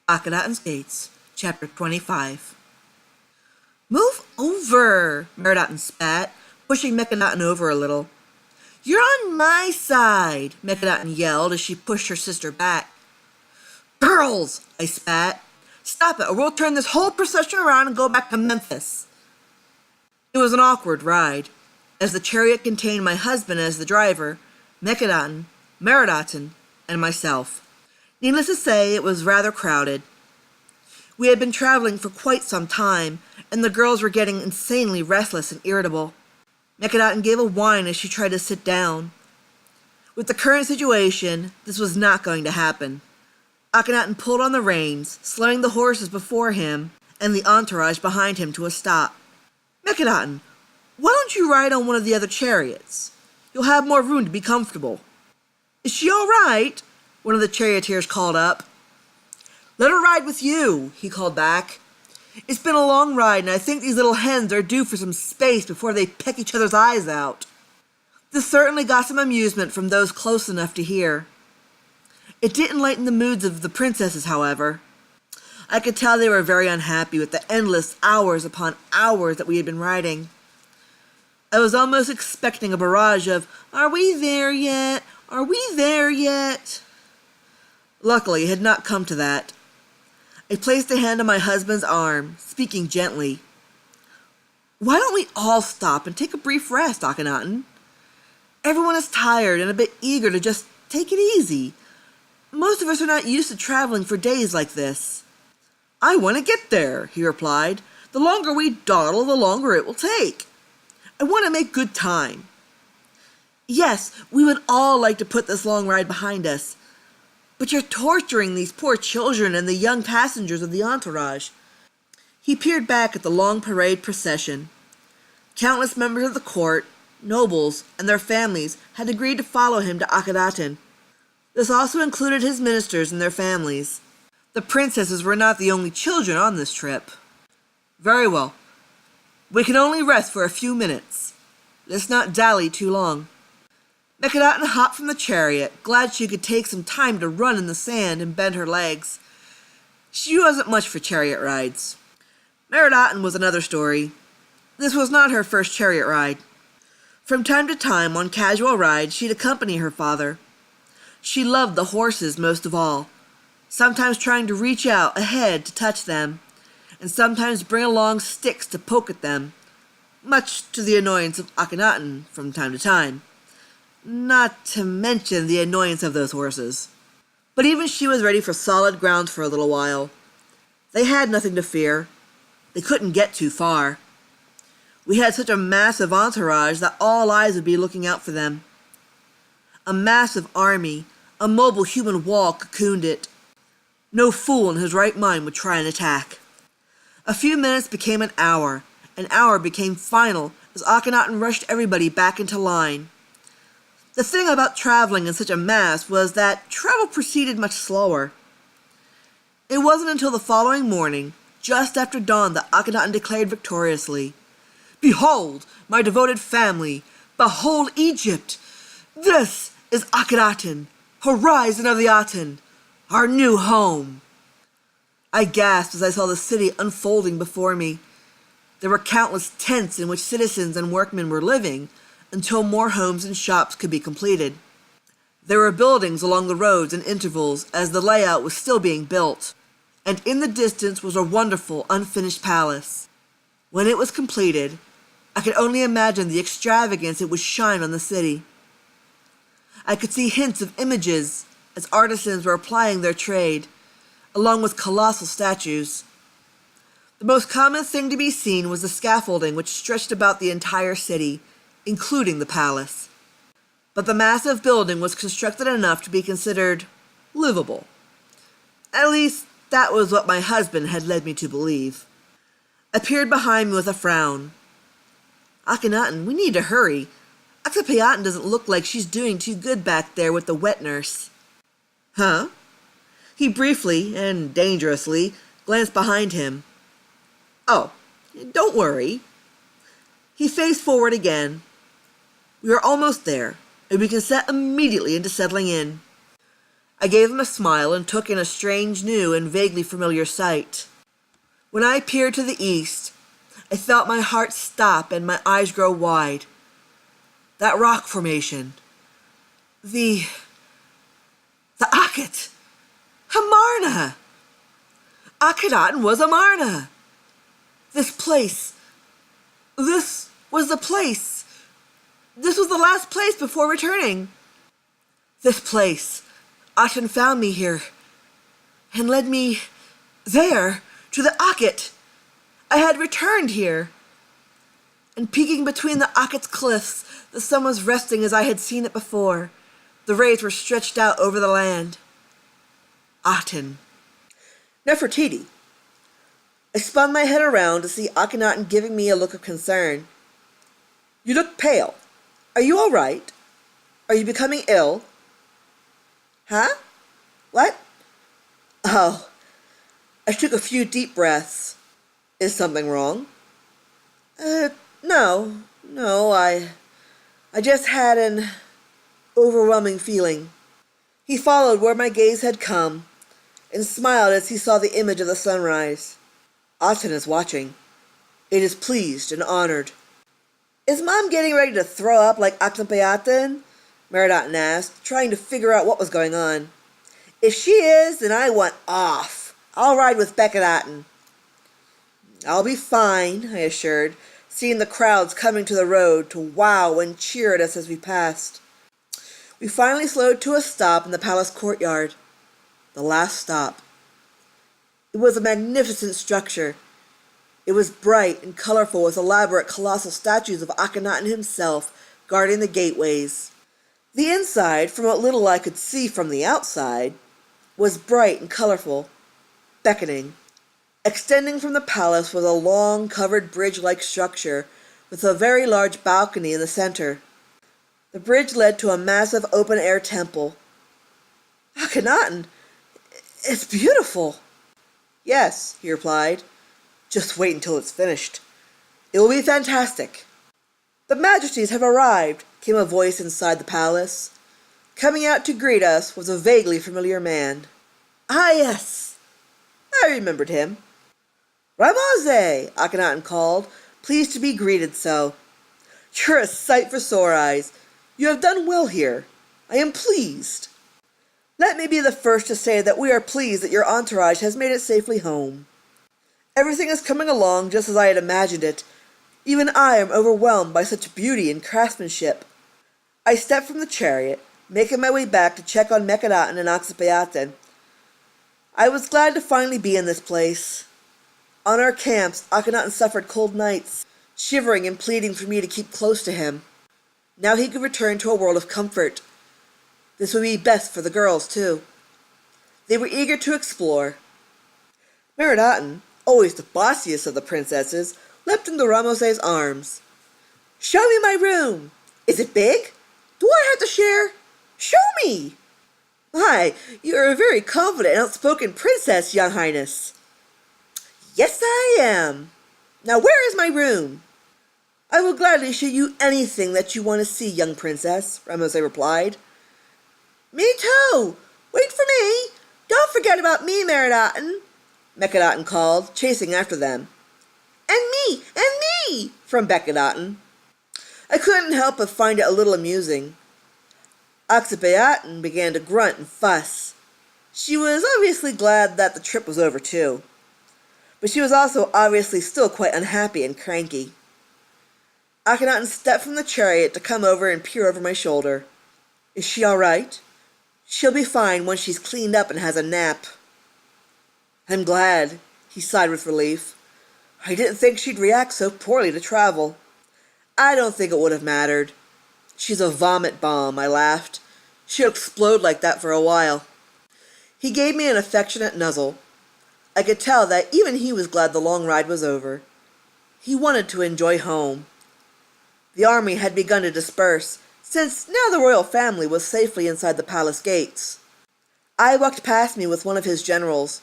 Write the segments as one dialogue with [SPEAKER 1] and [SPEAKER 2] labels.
[SPEAKER 1] Akhetaten's Gates, Chapter 25. Move over, Meridaten spat, pushing Mekanaten over a little. You're on my side, Mekanaten yelled as she pushed her sister back. Girls, I spat. Stop it, or we'll turn this whole procession around and go back to Memphis. It was an awkward ride, as the chariot contained my husband as the driver, Mekanaten, Meridaten, and myself. Needless to say, it was rather crowded. We had been traveling for quite some time, and the girls were getting insanely restless and irritable. Mekanaten gave a whine as she tried to sit down. With the current situation, this was not going to happen. Akhetaten pulled on the reins, slowing the horses before him and the entourage behind him to a stop. Mekanaten, why don't you ride on one of the other chariots? You'll have more room to be comfortable. Is she all right? One of the charioteers called up. Let her ride with you, he called back. It's been a long ride, and I think these little hens are due for some space before they peck each other's eyes out. This certainly got some amusement from those close enough to hear. It didn't lighten the moods of the princesses, however. I could tell they were very unhappy with the endless hours upon hours that we had been riding. I was almost expecting a barrage of, "Are we there yet? Are we there yet?" Luckily, it had not come to that. I placed a hand on my husband's arm, speaking gently. Why don't we all stop and take a brief rest, Akhetaten? Everyone is tired and a bit eager to just take it easy. Most of us are not used to traveling for days like this. I want to get there, he replied. The longer we dawdle, the longer it will take. I want to make good time. Yes, we would all like to put this long ride behind us, but you're torturing these poor children and the young passengers of the entourage. He peered back at the long parade procession. Countless members of the court, nobles, and their families had agreed to follow him to Akhetaten. This also included his ministers and their families. The princesses were not the only children on this trip. Very well. We can only rest for a few minutes. Let's not dally too long. Akhetaten hopped from the chariot, glad she could take some time to run in the sand and bend her legs. She wasn't much for chariot rides. Meridaten was another story. This was not her first chariot ride. From time to time, on casual rides, she'd accompany her father. She loved the horses most of all, sometimes trying to reach out ahead to touch them, and sometimes bring along sticks to poke at them, much to the annoyance of Akhetaten from time to time. Not to mention the annoyance of those horses. But even she was ready for solid ground for a little while. They had nothing to fear. They couldn't get too far. We had such a massive entourage that all eyes would be looking out for them. A massive army, a mobile human wall cocooned it. No fool in his right mind would try an attack. A few minutes became an hour became final as Akhetaten rushed everybody back into line. The thing about traveling in such a mass was that travel proceeded much slower. It wasn't until the following morning, just after dawn, that Akhetaten declared victoriously, "Behold, my devoted family! Behold Egypt! This is Akhetaten, horizon of the Aten, our new home!" I gasped as I saw the city unfolding before me. There were countless tents in which citizens and workmen were living, until more homes and shops could be completed. There were buildings along the roads in intervals as the layout was still being built, and in the distance was a wonderful, unfinished palace. When it was completed, I could only imagine the extravagance it would shine on the city. I could see hints of images as artisans were applying their trade, along with colossal statues. The most common thing to be seen was the scaffolding which stretched about the entire city, including the palace. But the massive building was constructed enough to be considered livable. At least, that was what my husband had led me to believe. I peered behind me with a frown. Akhetaten, we need to hurry. Akhetaten doesn't look like she's doing too good back there with the wet nurse. Huh? He briefly, and dangerously, glanced behind him. Oh, don't worry. He faced forward again. We are almost there, and we can set immediately into settling in. I gave him a smile and took in a strange, new, and vaguely familiar sight. When I peered to the east, I felt my heart stop and my eyes grow wide. That rock formation. The Akhet. Amarna! Akhetaten was Amarna. This place. This was the place. This was the last place before returning. This place. Aten found me here and led me there to the Akhet. I had returned here. And peeking between the Akhet's cliffs, the sun was resting as I had seen it before. The rays were stretched out over the land. Aten. Nefertiti. I spun my head around to see Akhetaten giving me a look of concern. You look pale. Are you all right? Are you becoming ill? Huh? What? Oh. I took a few deep breaths. Is something wrong? No. I just had an overwhelming feeling. He followed where my gaze had come and smiled as he saw the image of the sunrise. Aten is watching. It is pleased and honored. Is Mom getting ready to throw up like Akhetaten? Meridaten asked, trying to figure out what was going on. If she is, then I want off. I'll ride with Akhetaten. I'll be fine, I assured, seeing the crowds coming to the road to wow and cheer at us as we passed. We finally slowed to a stop in the palace courtyard. The last stop. It was a magnificent structure. It was bright and colorful with elaborate colossal statues of Akhetaten himself guarding the gateways. The inside, from what little I could see from the outside, was bright and colorful, beckoning. Extending from the palace was a long, covered bridge-like structure with a very large balcony in the center. The bridge led to a massive open-air temple. Akhetaten, it's beautiful. Yes, he replied. Just wait until it's finished. It will be fantastic. The Majesties have arrived, came a voice inside the palace. Coming out to greet us was a vaguely familiar man. Ah, yes. I remembered him. Ramose, Akhetaten called, pleased to be greeted so. You're a sight for sore eyes. You have done well here. I am pleased. Let me be the first to say that we are pleased that your entourage has made it safely home. Everything is coming along just as I had imagined it. Even I am overwhelmed by such beauty and craftsmanship. I stepped from the chariot, making my way back to check on Akhetaten and Akhetaten. I was glad to finally be in this place. On our camps, Akhetaten suffered cold nights, shivering and pleading for me to keep close to him. Now he could return to a world of comfort. This would be best for the girls, too. They were eager to explore. Meridaten, always the bossiest of the princesses, leapt into Ramose's arms. Show me my room. Is it big? Do I have to share? Show me. My, you are a very confident and outspoken princess, young highness. Yes, I am. Now where is my room? I will gladly show you anything that you want to see, young princess, Ramose replied. Me too. Wait for me. Don't forget about me, Meridaten, Akhetaten called, chasing after them. And me, from Akhetaten. I couldn't help but find it a little amusing. Akhetaten began to grunt and fuss. She was obviously glad that the trip was over too. But she was also obviously still quite unhappy and cranky. Akhetaten stepped from the chariot to come over and peer over my shoulder. Is she all right? She'll be fine once she's cleaned up and has a nap. I'm glad, he sighed with relief. I didn't think she'd react so poorly to travel. I don't think it would have mattered. She's a vomit bomb, I laughed. She'll explode like that for a while. He gave me an affectionate nuzzle. I could tell that even he was glad the long ride was over. He wanted to enjoy home. The army had begun to disperse, since now the royal family was safely inside the palace gates. I walked past me with one of his generals.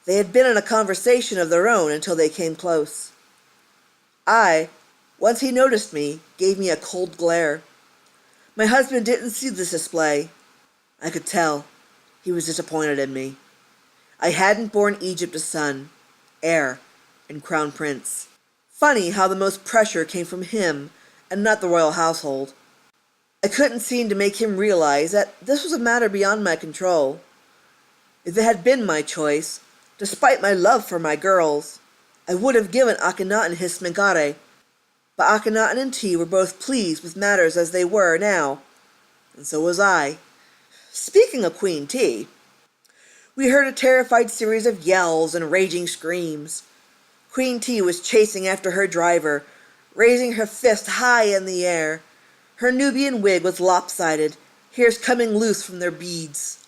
[SPEAKER 1] They had been in a conversation of their own until they came close. Once he noticed me, gave me a cold glare. My husband didn't see this display. I could tell. He was disappointed in me. I hadn't borne Egypt a son, heir, and crown prince. Funny how the most pressure came from him and not the royal household. I couldn't seem to make him realize that this was a matter beyond my control. If it had been my choice, despite my love for my girls, I would have given Akhenaten his Smenkare. But Akhenaten and T were both pleased with matters as they were now, and so was I. Speaking of Queen T, we heard a terrified series of yells and raging screams. Queen T was chasing after her driver, raising her fist high in the air. Her Nubian wig was lopsided, hairs coming loose from their beads.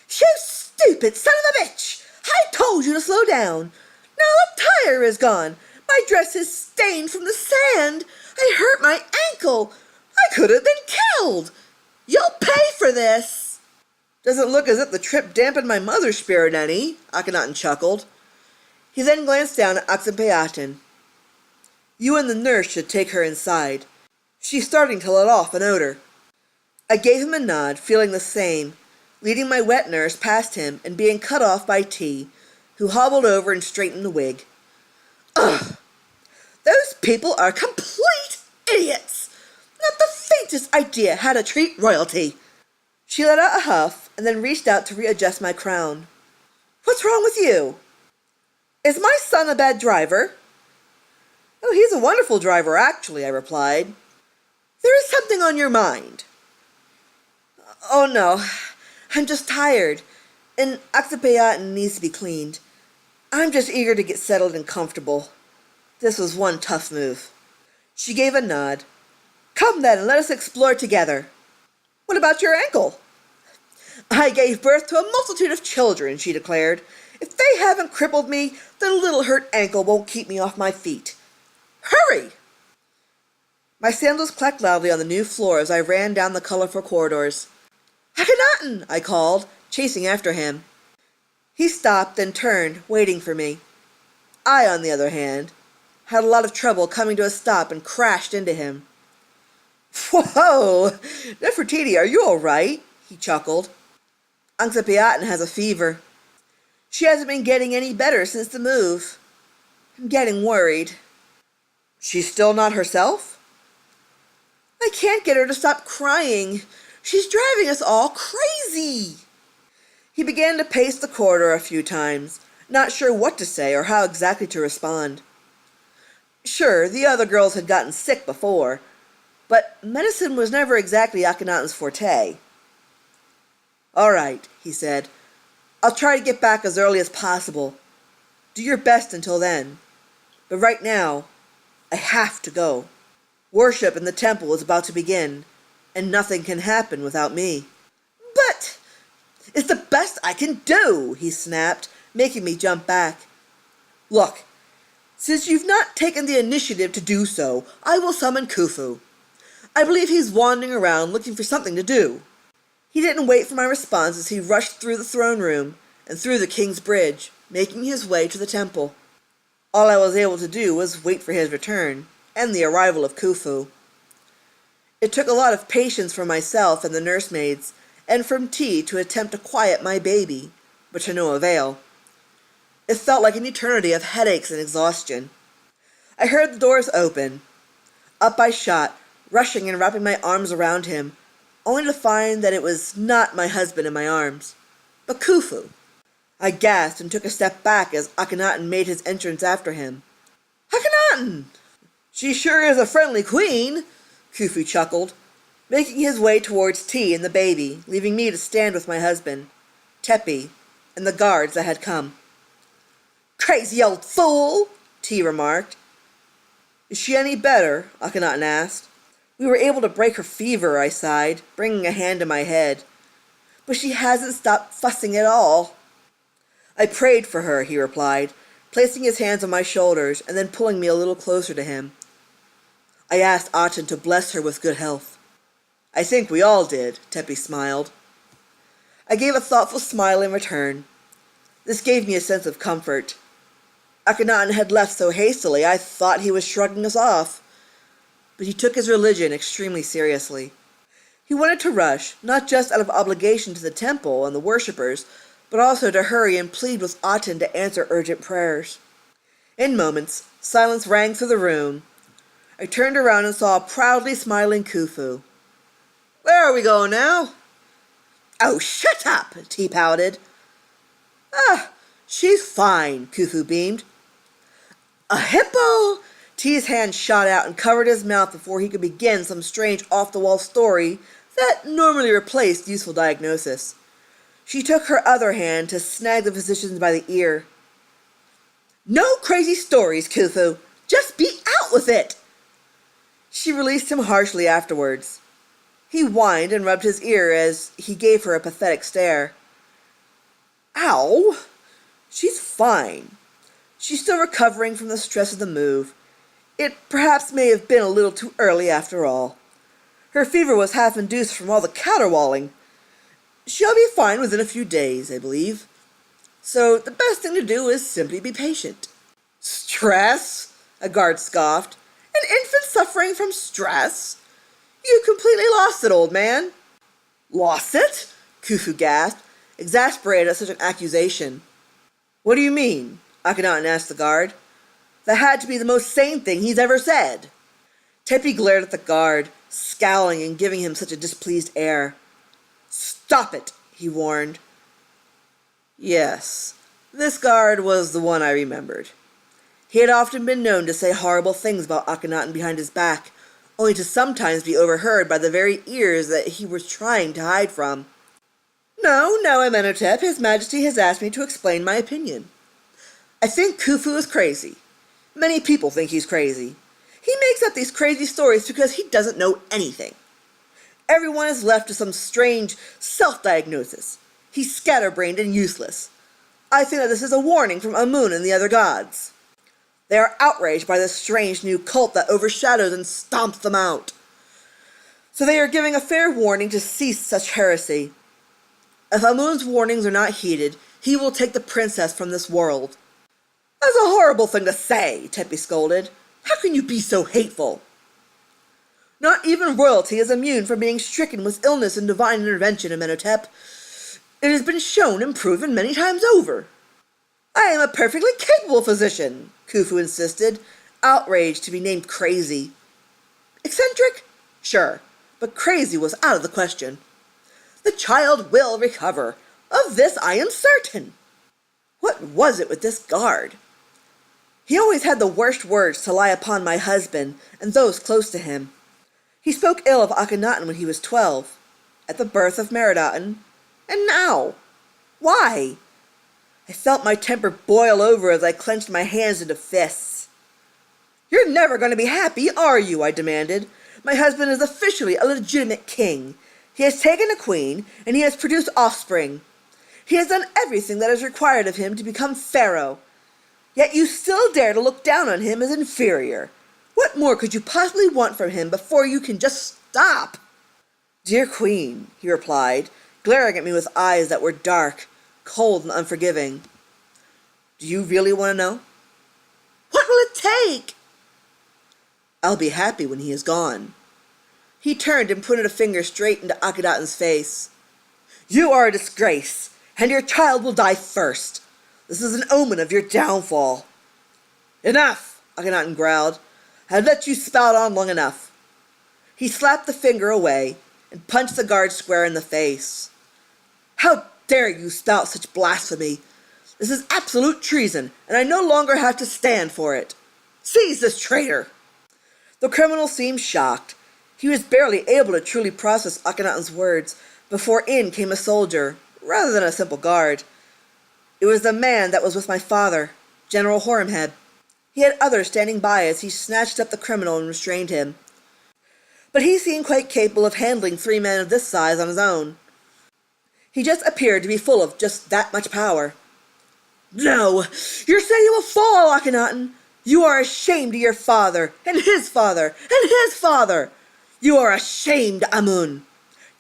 [SPEAKER 1] "You stupid son of a bitch! I told you to slow down! Now the tire is gone! My dress is stained from the sand! I hurt my ankle! I could have been killed! You'll pay for this!" "Doesn't look as if the trip dampened my mother's spirit any," Akhenaten chuckled. He then glanced down at Akhetaten. "You and the nurse should take her inside. She's starting to let off an odor." I gave him a nod, feeling the same, leading my wet nurse past him and being cut off by T, who hobbled over and straightened the wig. "Ugh! Those people are complete idiots! Not the faintest idea how to treat royalty." She let out a huff and then reached out to readjust my crown. "What's wrong with you?" "Is my son a bad driver?" "Oh, he's a wonderful driver, actually," I replied. "There is something on your mind." "Oh, no. I'm just tired, and Akhetaten needs to be cleaned. I'm just eager to get settled and comfortable. This was one tough move." She gave a nod. "Come then, and let us explore together." "What about your ankle?" "I gave birth to a multitude of children," she declared. "If they haven't crippled me, then a little hurt ankle won't keep me off my feet. Hurry!" My sandals clacked loudly on the new floor as I ran down the colorful corridors. "Akhenaten!" I called, chasing after him. He stopped and turned, waiting for me. I, on the other hand, had a lot of trouble coming to a stop and crashed into him. "Whoa! Nefertiti, are you all right?" he chuckled. "Akhetaten has a fever. She hasn't been getting any better since the move. I'm getting worried." "She's still not herself?" "I can't get her to stop crying. She's driving us all crazy." He began to pace the corridor a few times, not sure what to say or how exactly to respond. Sure, the other girls had gotten sick before, but medicine was never exactly Akhenaten's forte. "All right," he said. "I'll try to get back as early as possible. Do your best until then. But right now, I have to go. Worship in the temple is about to begin, and nothing can happen without me." "But it's the best I can do," he snapped, making me jump back. "Look, since you've not taken the initiative to do so, I will summon Khufu. I believe he's wandering around looking for something to do." He didn't wait for my response as he rushed through the throne room and through the king's bridge, making his way to the temple. All I was able to do was wait for his return and the arrival of Khufu. It took a lot of patience from myself and the nursemaids, and from T to attempt to quiet my baby, but to no avail. It felt like an eternity of headaches and exhaustion. I heard the doors open. Up I shot, rushing and wrapping my arms around him, only to find that it was not my husband in my arms, but Khufu. I gasped and took a step back as Akhenaten made his entrance after him. "Akhenaten!" "She sure is a friendly queen," Khufu chuckled, making his way towards T and the baby, leaving me to stand with my husband, Tepi, and the guards that had come. "Crazy old fool," T remarked. "Is she any better?" Akhenaten asked. "We were able to break her fever," I sighed, bringing a hand to my head. "But she hasn't stopped fussing at all." "I prayed for her," he replied, placing his hands on my shoulders and then pulling me a little closer to him. "I asked Aten to bless her with good health." "I think we all did," Tepi smiled. I gave a thoughtful smile in return. This gave me a sense of comfort. Akhenaten had left so hastily I thought he was shrugging us off, but he took his religion extremely seriously. He wanted to rush, not just out of obligation to the temple and the worshippers, but also to hurry and plead with Aten to answer urgent prayers. In moments, silence rang through the room. I turned around and saw a proudly smiling Khufu. "Where are we going now?" "Oh, shut up," T pouted. "Ah, she's fine," Khufu beamed. "A hippo!" T's hand shot out and covered his mouth before he could begin some strange off-the-wall story that normally replaced useful diagnosis. She took her other hand to snag the physician by the ear. "No crazy stories, Khufu. Just be out with it." She released him harshly afterwards. He whined and rubbed his ear as he gave her a pathetic stare. "Ow! She's fine. She's still recovering from the stress of the move. It perhaps may have been a little too early after all. Her fever was half induced from all the caterwauling. She'll be fine within a few days, I believe. So the best thing to do is simply be patient." "Stress?" a guard scoffed. "An infant suffering from stress? You completely lost it, old man." "Lost it?" Khufu gasped, exasperated at such an accusation. "What do you mean?" Akhetaten asked the guard. That had to be the most sane thing he's ever said. Tepi glared at the guard, scowling and giving him such a displeased air. "Stop it," he warned. Yes, this guard was the one I remembered. He had often been known to say horrible things about Akhetaten behind his back, only to sometimes be overheard by the very ears that he was trying to hide from. "No, Amenhotep, His Majesty has asked me to explain my opinion. I think Khufu is crazy. Many people think he's crazy. He makes up these crazy stories because he doesn't know anything. Everyone is left to some strange self-diagnosis. He's scatterbrained and useless. I think that this is a warning from Amun and the other gods. They are outraged by this strange new cult that overshadows and stomps them out. So they are giving a fair warning to cease such heresy. If Amun's warnings are not heeded, he will take the princess from this world." "That's a horrible thing to say," Tepi scolded. "How can you be so hateful?" "Not even royalty is immune from being stricken with illness and divine intervention, Amenhotep. It has been shown and proven many times over." "I am a perfectly capable physician," Khufu insisted, outraged to be named crazy. "Eccentric? Sure, but crazy was out of the question. The child will recover. Of this I am certain." What was it with this guard? He always had the worst words to lie upon my husband and those close to him. He spoke ill of Akhetaten when he was 12, at the birth of Meridaten, and now. Why? I felt my temper boil over as I clenched my hands into fists. "You're never going to be happy, are you?" I demanded. "My husband is officially a legitimate king. He has taken a queen, and he has produced offspring. He has done everything that is required of him to become pharaoh. Yet you still dare to look down on him as inferior. What more could you possibly want from him before you can just stop?" "Dear Queen," he replied, glaring at me with eyes that were dark, cold, and unforgiving. "Do you really want to know?" "What will it take?" "I'll be happy when he is gone." He turned and pointed a finger straight into Akhetaten's face. "You are a disgrace, and your child will die first. This is an omen of your downfall." "Enough," Akhetaten growled. "I've let you spout on long enough." He slapped the finger away and punched the guard square in the face. "How dare you spout such blasphemy? This is absolute treason, and I no longer have to stand for it. Seize this traitor." The criminal seemed shocked. He was barely able to truly process Akhenaten's words before in came a soldier, rather than a simple guard. It was the man that was with my father, General Horemheb. He had others standing by as he snatched up the criminal and restrained him. But he seemed quite capable of handling 3 men of this size on his own. He just appeared to be full of just that much power. "No, your city will fall, Akhetaten. You are ashamed of your father, and his father, and his father. You are ashamed, Amun.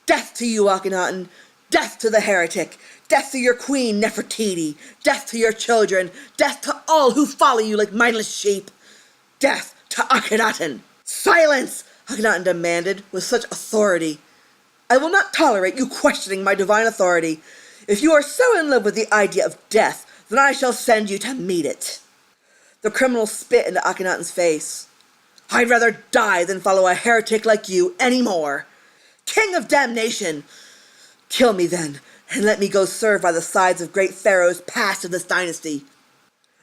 [SPEAKER 1] Death to you, Akhetaten. Death to the heretic. Death to your queen, Nefertiti. Death to your children. Death to all who follow you like mindless sheep. Death to Akhetaten." "Silence!" Akhetaten demanded with such authority. I will not tolerate you questioning my divine authority. If you are so in love with the idea of death, then I shall send you to meet it. The criminal spit into Akhenaten's face. I'd rather die than follow a heretic like you any more. King of damnation! Kill me then, and let me go serve by the sides of great pharaohs past of this dynasty.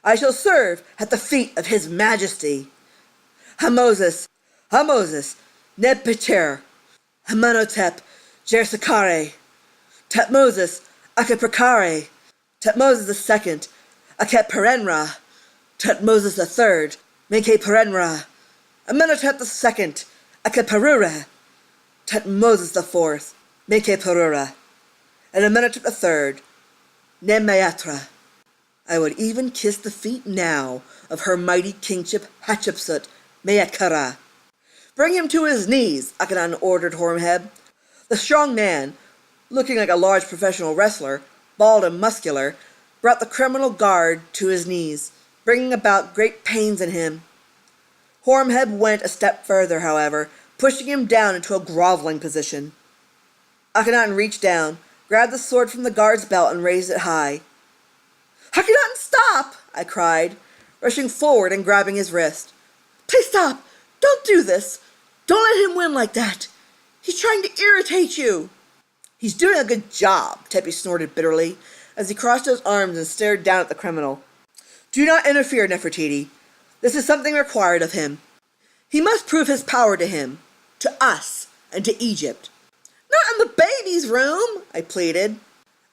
[SPEAKER 1] I shall serve at the feet of his majesty. Hamoses, Nebpeter, Amenhotep, Jersakare, Tutmosis, Akheprakare, Tutmosis II, Akheperenra, Tutmosis III, Menkaperenra, Amenhotep II, Akheperura, Tutmosis IV, Menkaperura, and Amenhotep III, Nemayatra. I would even kiss the feet now of her mighty kingship Hatshepsut, Meyatkara. Bring him to his knees, Akhenaten ordered Horemheb. The strong man, looking like a large professional wrestler, bald and muscular, brought the criminal guard to his knees, bringing about great pains in him. Horemheb went a step further, however, pushing him down into a groveling position. Akhenaten reached down, grabbed the sword from the guard's belt, and raised it high. Akhenaten, stop! I cried, rushing forward and grabbing his wrist. Please stop! Don't do this! Don't let him win like that! He's trying to irritate you! He's doing a good job, Tepi snorted bitterly, as he crossed his arms and stared down at the criminal. Do not interfere, Nefertiti. This is something required of him. He must prove his power to him, to us, and to Egypt. Not in the baby's room, I pleaded.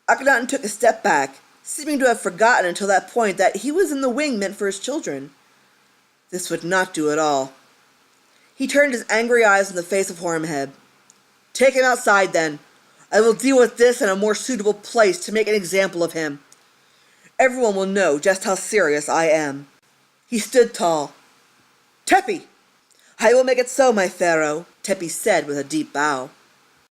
[SPEAKER 1] Akhenaten took a step back, seeming to have forgotten until that point that he was in the wing meant for his children. This would not do at all. He turned his angry eyes on the face of Horemheb. Take him outside, then. I will deal with this in a more suitable place to make an example of him. Everyone will know just how serious I am. He stood tall. Tepi! I will make it so, my pharaoh, Tepi said with a deep bow.